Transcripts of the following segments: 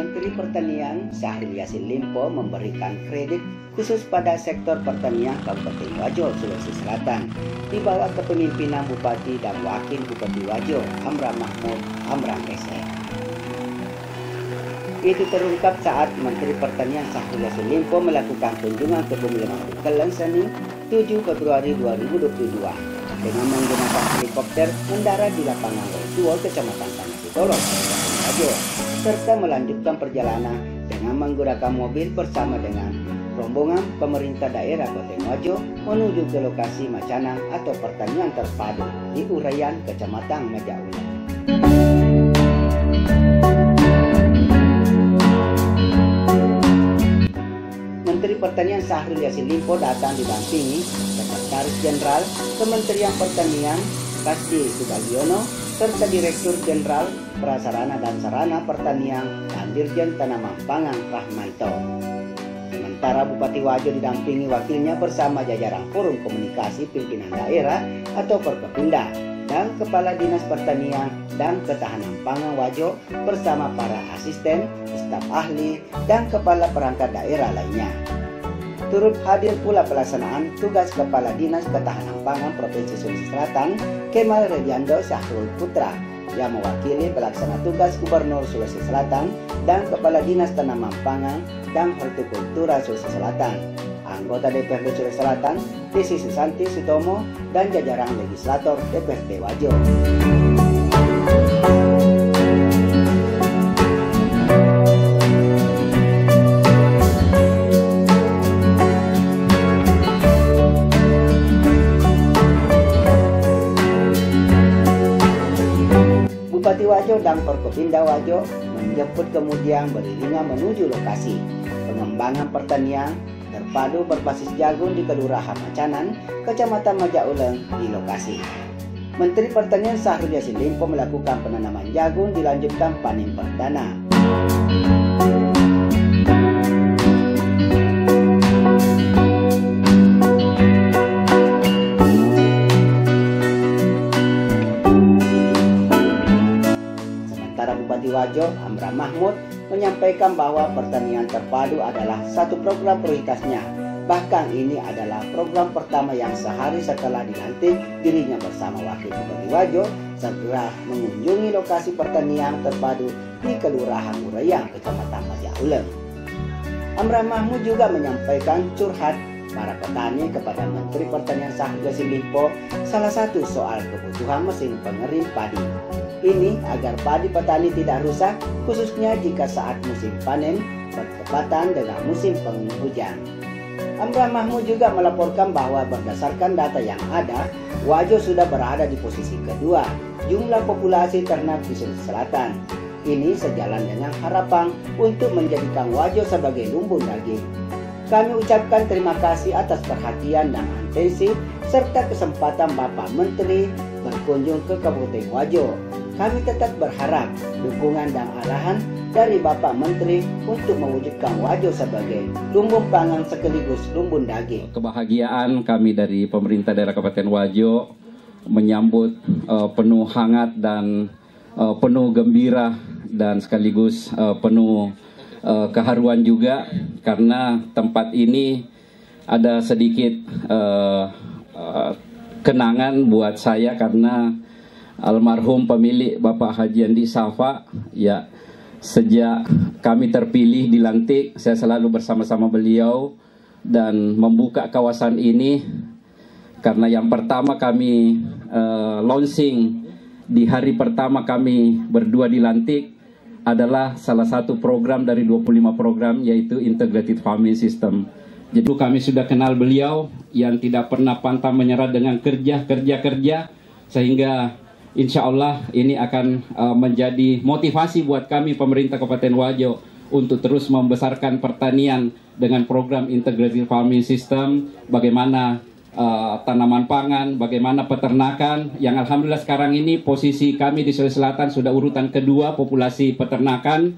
Menteri Pertanian Syahrul Yassin Limpo memberikan kredit khusus pada sektor pertanian Kabupaten Wajo, Sulawesi Selatan di bawah kepemimpinan Bupati dan Wakil Bupati Wajo, Amran Mahmud Amran SE. Itu terungkap saat Menteri Pertanian Syahrul Yassin Limpo melakukan kunjungan ke Bumi Lemah Bukelen Senin 7 Februari 2022 dengan menggunakan helikopter mendarat di lapangan Losuo, Kecamatan Tanah Sitolo, Kabupaten Wajo, serta melanjutkan perjalanan dengan menggunakan mobil bersama dengan rombongan pemerintah daerah Kabupaten Wajo menuju ke lokasi macanang atau pertanian terpadu di Urayan, Kecamatan Majaulan. Menteri Pertanian Syahrul Yassin Limpo datang didampingi Sekretaris Jenderal Kementerian Pertanian Kasdi Subagiono serta Direktur Jenderal Prasarana dan Sarana Pertanian dan Dirjen Tanaman Pangan Rahmanto. Sementara Bupati Wajo didampingi wakilnya bersama jajaran Forum Komunikasi Pimpinan Daerah atau Forkopimda dan Kepala Dinas Pertanian dan Ketahanan Pangan Wajo bersama para asisten, staf ahli, dan kepala perangkat daerah lainnya. Turut hadir pula pelaksanaan tugas Kepala Dinas Ketahanan Pangan Provinsi Sulawesi Selatan, Kemal Rediando Syahrul Putra, yang mewakili pelaksana tugas Gubernur Sulawesi Selatan dan Kepala Dinas Tanaman Pangan dan Hortikultura Sulawesi Selatan, anggota DPRD Sulawesi Selatan, Desi Susanti Sutomo, dan jajaran legislator DPRD Wajo. Bupati Wajo dan Forkopimda Wajo menjemput kemudian beriringan menuju lokasi pengembangan pertanian terpadu berbasis jagung di Kelurahan Macanan, Kecamatan Majaulen di lokasi. Menteri Pertanian Syahrul Yassin Limpo melakukan penanaman jagung dilanjutkan panen perdana. Bupati Wajo Amran Mahmud menyampaikan bahwa pertanian terpadu adalah satu program prioritasnya. Bahkan ini adalah program pertama yang sehari setelah dilantik dirinya bersama Wakil Bupati Wajo segera mengunjungi lokasi pertanian terpadu di Kelurahan Urayan, Kecamatan Majaulen. Amran Mahmud juga menyampaikan curhat para petani kepada Menteri Pertanian Syahrul Yassin Limpo, salah satu soal kebutuhan mesin pengering padi. Ini agar padi petani tidak rusak, khususnya jika saat musim panen bertepatan dengan musim penghujan. Amran Mahmud juga melaporkan bahwa berdasarkan data yang ada, Wajo sudah berada di posisi kedua jumlah populasi ternak di Sulawesi Selatan. Ini sejalan dengan harapan untuk menjadikan Wajo sebagai lumbung daging. Kami ucapkan terima kasih atas perhatian dan atensi serta kesempatan Bapak Menteri berkunjung ke Kabupaten Wajo. Kami tetap berharap dukungan dan arahan dari Bapak Menteri untuk mewujudkan Wajo sebagai lumbung pangan sekaligus lumbung daging. Kebahagiaan kami dari pemerintah daerah Kabupaten Wajo menyambut penuh hangat dan penuh gembira dan sekaligus penuh keharuan juga karena tempat ini ada sedikit kenangan buat saya karena almarhum pemilik Bapak Haji Andi Safa, ya sejak kami terpilih dilantik saya selalu bersama-sama beliau dan membuka kawasan ini karena yang pertama kami launching di hari pertama kami berdua dilantik adalah salah satu program dari 25 program yaitu Integrated Farming System. Jadi kami sudah kenal beliau yang tidak pernah pantang menyerah dengan kerja sehingga insya Allah ini akan menjadi motivasi buat kami pemerintah Kabupaten Wajo untuk terus membesarkan pertanian dengan program Integrated Farming System, bagaimana tanaman pangan, bagaimana peternakan, yang alhamdulillah sekarang ini posisi kami di Sulawesi Selatan sudah urutan kedua populasi peternakan,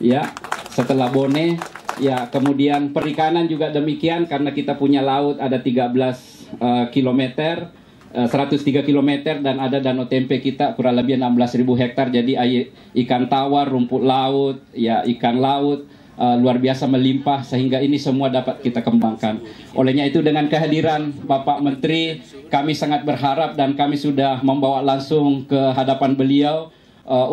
ya setelah Bone, ya kemudian perikanan juga demikian karena kita punya laut ada 13 kilometer. 103 km dan ada danau tempe kita kurang lebih 16.000 hektar. Jadi ikan tawar, rumput laut, ya ikan laut luar biasa melimpah, sehingga ini semua dapat kita kembangkan. Olehnya itu dengan kehadiran Bapak Menteri, kami sangat berharap dan kami sudah membawa langsung ke hadapan beliau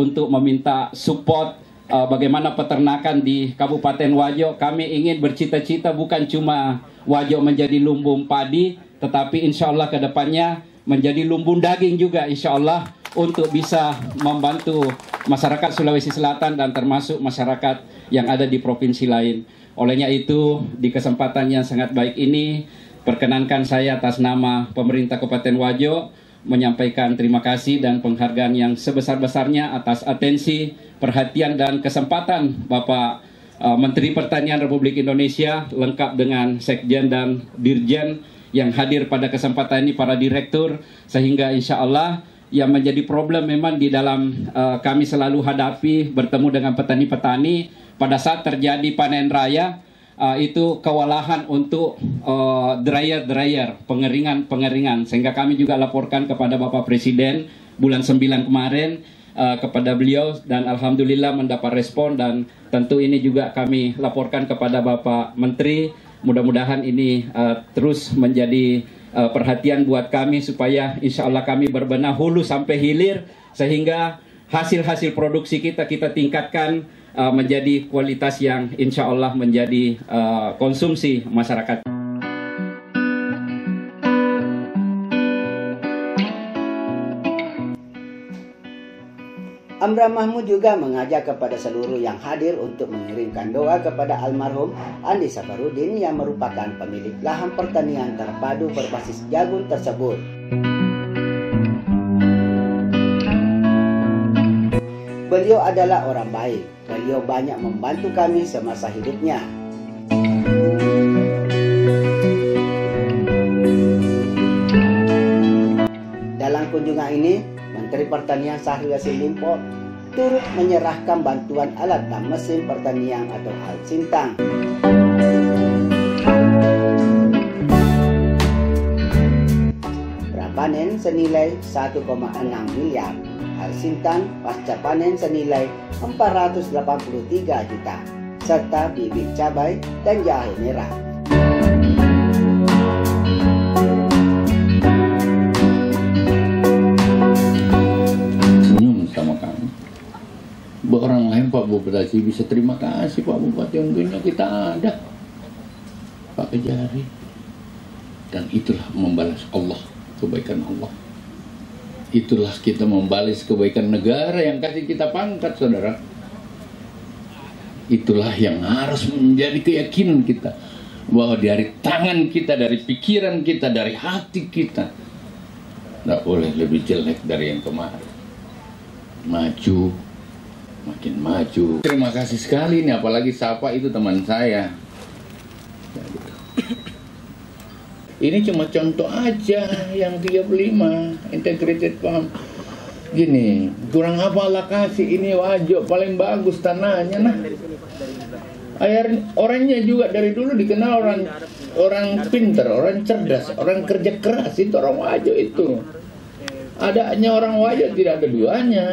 untuk meminta support bagaimana peternakan di Kabupaten Wajo. Kami ingin bercita-cita bukan cuma Wajo menjadi lumbung padi, tetapi insya Allah ke depannya menjadi lumbung daging juga insya Allah, untuk bisa membantu masyarakat Sulawesi Selatan dan termasuk masyarakat yang ada di provinsi lain. Olehnya itu, di kesempatan yang sangat baik ini, perkenankan saya atas nama pemerintah Kabupaten Wajo menyampaikan terima kasih dan penghargaan yang sebesar-besarnya atas atensi, perhatian dan kesempatan Bapak Menteri Pertanian Republik Indonesia, lengkap dengan Sekjen dan Dirjen yang hadir pada kesempatan ini, para direktur, sehingga insya Allah yang menjadi problem memang di dalam kami selalu hadapi bertemu dengan petani-petani pada saat terjadi panen raya, itu kewalahan untuk dryer, pengeringan, sehingga kami juga laporkan kepada Bapak Presiden bulan 9 kemarin kepada beliau, dan alhamdulillah mendapat respon, dan tentu ini juga kami laporkan kepada Bapak Menteri. Mudah-mudahan ini terus menjadi perhatian buat kami, supaya insya Allah kami berbenah hulu sampai hilir, sehingga hasil-hasil produksi kita tingkatkan menjadi kualitas yang insya Allah menjadi konsumsi masyarakat. Amran Mahmud juga mengajak kepada seluruh yang hadir untuk mengirimkan doa kepada almarhum Andi Safarudin yang merupakan pemilik lahan pertanian terpadu berbasis jagung tersebut. Beliau adalah orang baik. Beliau banyak membantu kami semasa hidupnya. Dalam kunjungan ini, Menteri Pertanian Syahrul Yassin Limpo turut menyerahkan bantuan alat dan mesin pertanian atau Halsintang. Prapanen senilai 1,6 miliar, Halsintang pasca panen senilai 483 juta, serta bibit cabai dan jahe merah. Orang lain Pak Bupati bisa terima kasih Pak Bupati, untungnya kita ada pakai jari, dan itulah membalas Allah, kebaikan Allah. Itulah kita membalas kebaikan negara yang kasih kita pangkat, saudara. Itulah yang harus menjadi keyakinan kita, bahwa dari tangan kita, dari pikiran kita, dari hati kita, tidak boleh lebih jelek dari yang kemarin. Maju, makin maju. Terima kasih sekali nih, apalagi Sapa itu teman saya. Ini cuma contoh aja yang 35 integrated farm. Gini, kurang apa lah kasih ini Wajo paling bagus tanahnya nah. Orangnya juga dari dulu dikenal orang pinter, orang cerdas, orang kerja keras, itu orang Wajo itu. Adanya orang Wajo tidak ada duanya.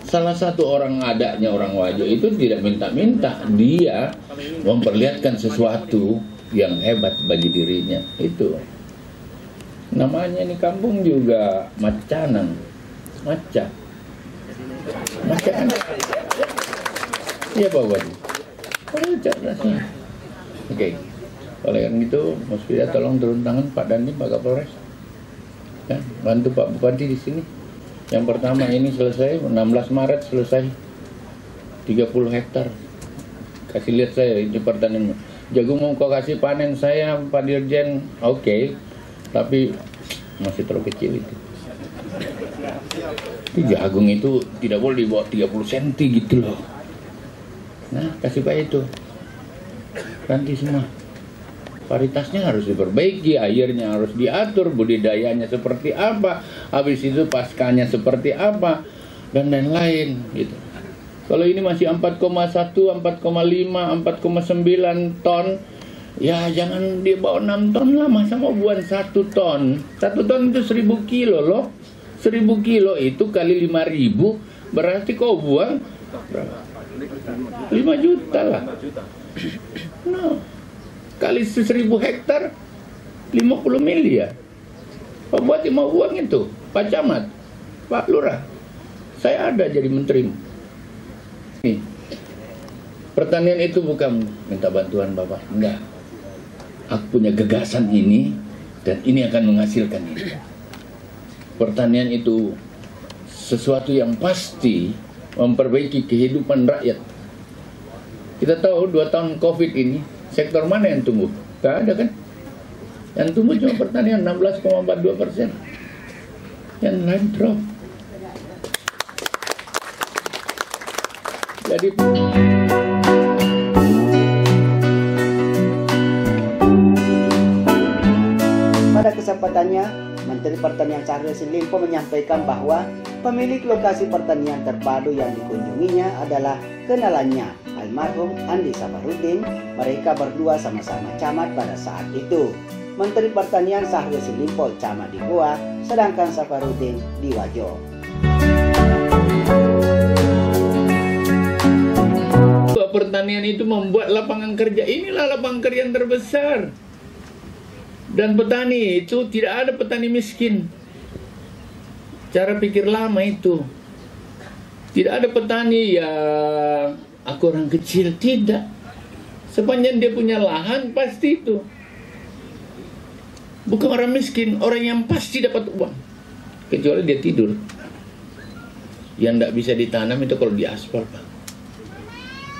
Salah satu orang adanya orang Wajo itu tidak minta-minta, dia memperlihatkan sesuatu yang hebat bagi dirinya. Itu namanya ini kampung juga Macanang, Maca kan? Iya Pak Wadi. Cerdasnya. Oke. Oleh karena itu, Musfida tolong turun tangan Pak Dandi, Pak Kapolres. Ya, bantu Pak Bupati di sini. Yang pertama ini selesai, 16 Maret selesai, 30 hektar. Kasih lihat saya, ini pertanian. Jagung mau kau kasih panen saya, Pak Dirjen, oke. Tapi masih terlalu kecil itu. Jagung itu tidak boleh di bawah 30 cm gitu loh. Nah, kasih Pak itu. Ganti semua. Paritasnya harus diperbaiki, airnya harus diatur, budidayanya seperti apa, habis itu paskanya seperti apa, dan lain-lain gitu. Kalau ini masih 4,1, 4,5, 4,9 ton, Ya jangan dia bawa 6 ton lah, masa mau buat 1 ton. 1 ton itu 1000 kilo loh. 1000 kilo itu kali 5.000, berarti kau buang 5 juta lah. No. Kali 1000 hektar 50 miliar. Pak Bupati mau buang itu, Pak Camat, Pak Lurah. Saya ada jadi menteri. Nih, pertanian itu bukan minta bantuan Bapak, enggak. Aku punya gagasan ini dan ini akan menghasilkan ini. Pertanian itu sesuatu yang pasti memperbaiki kehidupan rakyat. Kita tahu 2 tahun COVID ini, sektor mana yang tumbuh? Gak ada kan? Yang tumbuh cuma pertanian 16,42%. Yang lain drop. Jadi pada kesempatannya, Menteri Pertanian Syahrul Yassin Limpo menyampaikan bahwa pemilik lokasi pertanian terpadu yang dikunjunginya adalah kenalannya, almarhum Andi Safarudin. Mereka berdua sama-sama camat pada saat itu. Menteri Pertanian Syahrul Yassin Limpo camat di Goa, sedangkan Safarudin di Wajo. Pertanian itu membuat lapangan kerja. Inilah lapangan kerja yang terbesar. Dan petani itu tidak ada petani miskin. Cara pikir lama itu. Tidak ada petani yang aku orang kecil, tidak. Sepanjang dia punya lahan pasti itu. Bukan orang miskin, orang yang pasti dapat uang. Kecuali dia tidur. Yang tidak bisa ditanam itu kalau di aspal, Pak.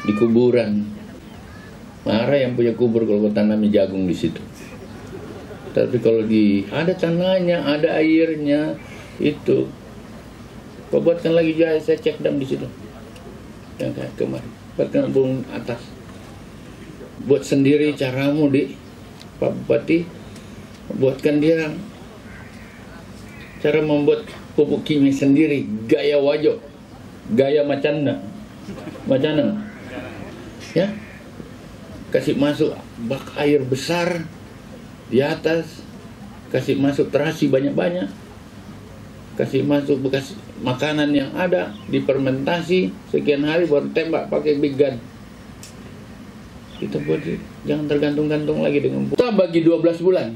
Di kuburan. Marah yang punya kubur kalau tanami jagung di situ. Tapi kalau ada tanahnya, ada airnya, itu kau buatkan lagi jaya, saya cek dam di situ. Yang kayak kemarin, buatkan bung atas. Buat sendiri caramu di Pak Bupati, buatkan dia cara membuat pupuk kimia sendiri, gaya Wajo, gaya macana, ya, kasih masuk bak air besar di atas, kasih masuk terasi banyak-banyak, kasih masuk bekas makanan yang ada, difermentasi sekian hari baru tembak pakai big gun. Kita buat, jangan tergantung-gantung lagi dengan kita bagi 12 bulan.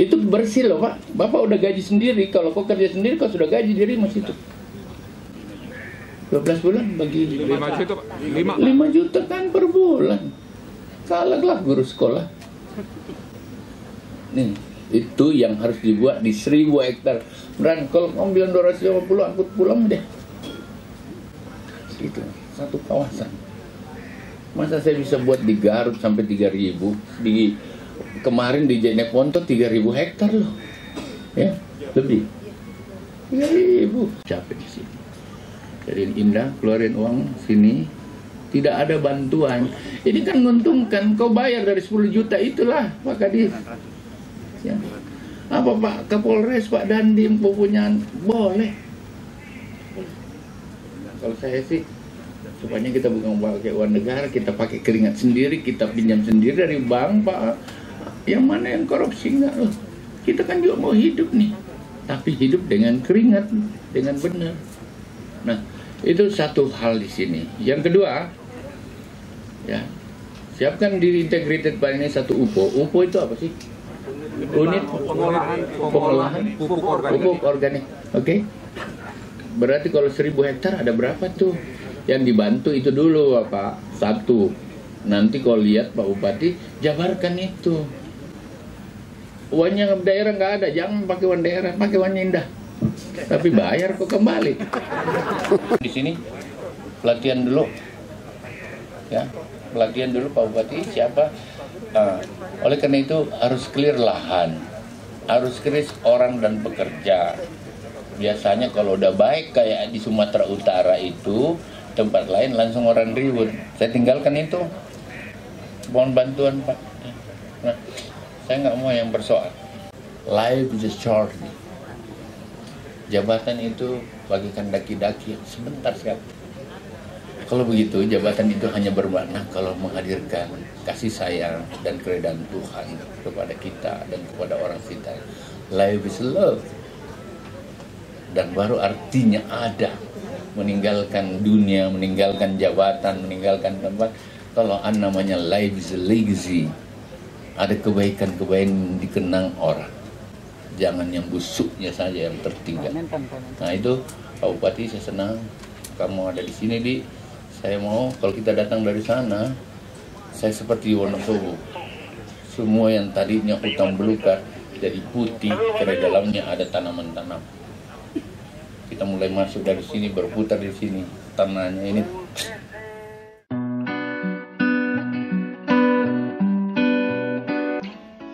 Itu bersih loh Pak. Bapak udah gaji sendiri. Kalau kau kerja sendiri kau sudah gaji dirimu situ. 12 bulan bagi 5 juta Pak. 5 juta kan per bulan. Kalahlah guru sekolah. Nih, itu yang harus dibuat di 1000 hektar. Dan kalau kamu bilang 250, aku pulang deh. Itu satu kawasan. Masa saya bisa buat di Garut sampai 3.000, di kemarin di Jeneponto 3.000 hektar loh. Ya, lebih. 3.000. Capek di sini. Jadi indah, keluarin uang sini. Tidak ada bantuan. Ini kan menguntungkan, kau bayar dari 10 juta itulah Pak Kadis. Ya. Apa Pak Kapolres, Pak Dandim, punya boleh. Kalau saya sih, supaya kita bukan pakai uang negara, kita pakai keringat sendiri, kita pinjam sendiri dari bank, Pak. Yang mana yang korupsi enggak loh? Kita kan juga mau hidup nih, tapi hidup dengan keringat, dengan benar. Nah, itu satu hal di sini. Yang kedua, ya, siapkan diri integrated plan ini satu UPO. UPO itu apa sih? Unit pengolahan pupuk organik. Oke. Berarti kalau 1000 hektar ada berapa tuh? Yang dibantu itu dulu Pak. 1. Nanti kalau lihat Pak Bupati, jabarkan itu. Uangnya daerah nggak ada, jangan pakai uang daerah, pakai uang Indah. Tapi bayar kok kembali. Di sini pelatihan dulu. Ya, pelatihan dulu Pak Bupati siapa? Oleh karena itu harus clear lahan, harus clear orang dan pekerja. Biasanya kalau udah baik kayak di Sumatera Utara itu, tempat lain langsung orang ribut. Saya tinggalkan itu, mohon bantuan Pak. Nah, saya nggak mau yang bersoal. Life is a journey. Jabatan itu bagikan daki-daki sebentar sekali. Kalau begitu, jabatan itu hanya bermakna kalau menghadirkan kasih sayang dan keredaan Tuhan kepada kita dan kepada orang sekitar. Life is love. Dan baru artinya ada. Meninggalkan dunia, meninggalkan jabatan, meninggalkan tempat. Kalau namanya life is legacy. Ada kebaikan-kebaikan dikenang orang. Jangan yang busuknya saja yang tertinggal. Nah itu Pak Bupati, saya senang kamu ada di sini, Di. Saya mau kalau kita datang dari sana, saya seperti Wonosobo. Semua yang tadinya hutan belukar jadi putih, karena dalamnya ada tanaman-tanaman. Kita mulai masuk dari sini, berputar di sini, tanahnya ini.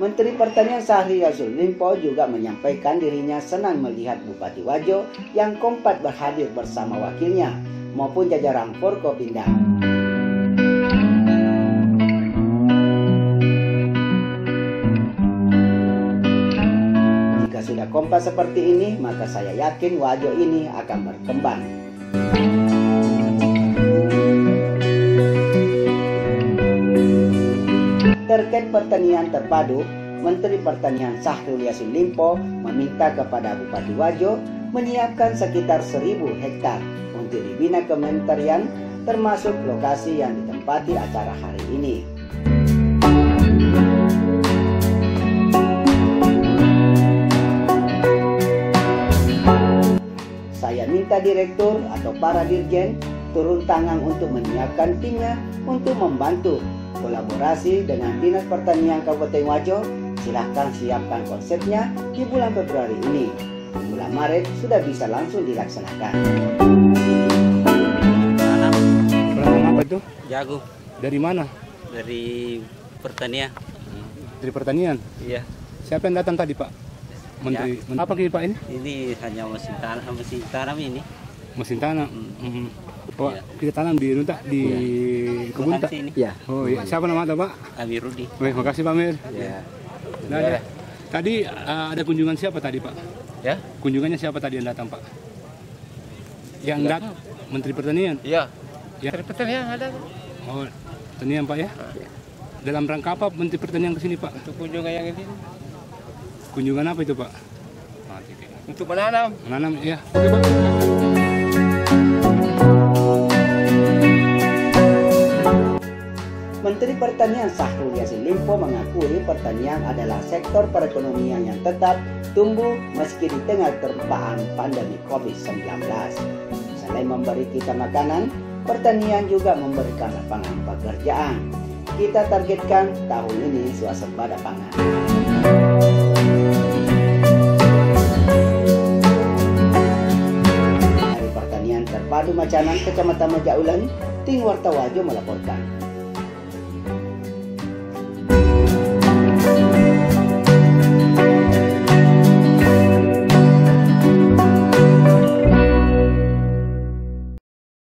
Menteri Pertanian Syahrul Yassin Limpo juga menyampaikan dirinya senang melihat Bupati Wajo yang kompak berhadir bersama wakilnya maupun jajaran Forkopimda. Jika sudah kompak seperti ini, maka saya yakin Wajo ini akan berkembang. Terkait pertanian terpadu, Menteri Pertanian Syahrul Yassin Limpo meminta kepada Bupati Wajo menyiapkan sekitar 1.000 hektar untuk dibina kementerian, termasuk lokasi yang ditempati acara hari ini. Saya minta direktur atau para dirjen turun tangan untuk menyiapkan timnya untuk membantu kolaborasi dengan Dinas Pertanian Kabupaten Wajo. Silahkan siapkan konsepnya di bulan Februari ini. Di bulan Maret sudah bisa langsung dilaksanakan. Tanam apa itu? Jago. Dari mana? Dari pertanian. Dari pertanian? Iya. Siapa yang datang tadi, Pak? Menteri. Ya. Apa Pak ini? Ini hanya mesin tanam ini. Mesin tanam. Oh, Ya. kita tanam di kebun tak? Ini. Ya. Oh iya. Siapa nama Anda, Pak? Amir Rudi. Terima kasih Pak Mir. Ya. Nah, tadi ada kunjungan siapa tadi, Pak? Ya. Kunjungannya siapa tadi yang datang, Pak? Yang datang Menteri Pertanian. Iya. Ya. Menteri Pertanian ada. Oh, pertanian Pak ya? Dalam rangka apa Menteri Pertanian ke sini, Pak? Untuk kunjungan yang ini. Kunjungan apa itu, Pak? Untuk menanam. Menanam, ya. Oke, Pak. Menteri Pertanian Syahrul Yassin Limpo mengakui pertanian adalah sektor perekonomian yang tetap tumbuh meski di tengah terpaan pandemi COVID-19. Selain memberi kita makanan, pertanian juga memberikan lapangan pekerjaan. Kita targetkan tahun ini swasembada pangan. Dari Pertanian Terpadu Macanan, Kecamatan Majaulan, Tim Warta Wajo melaporkan.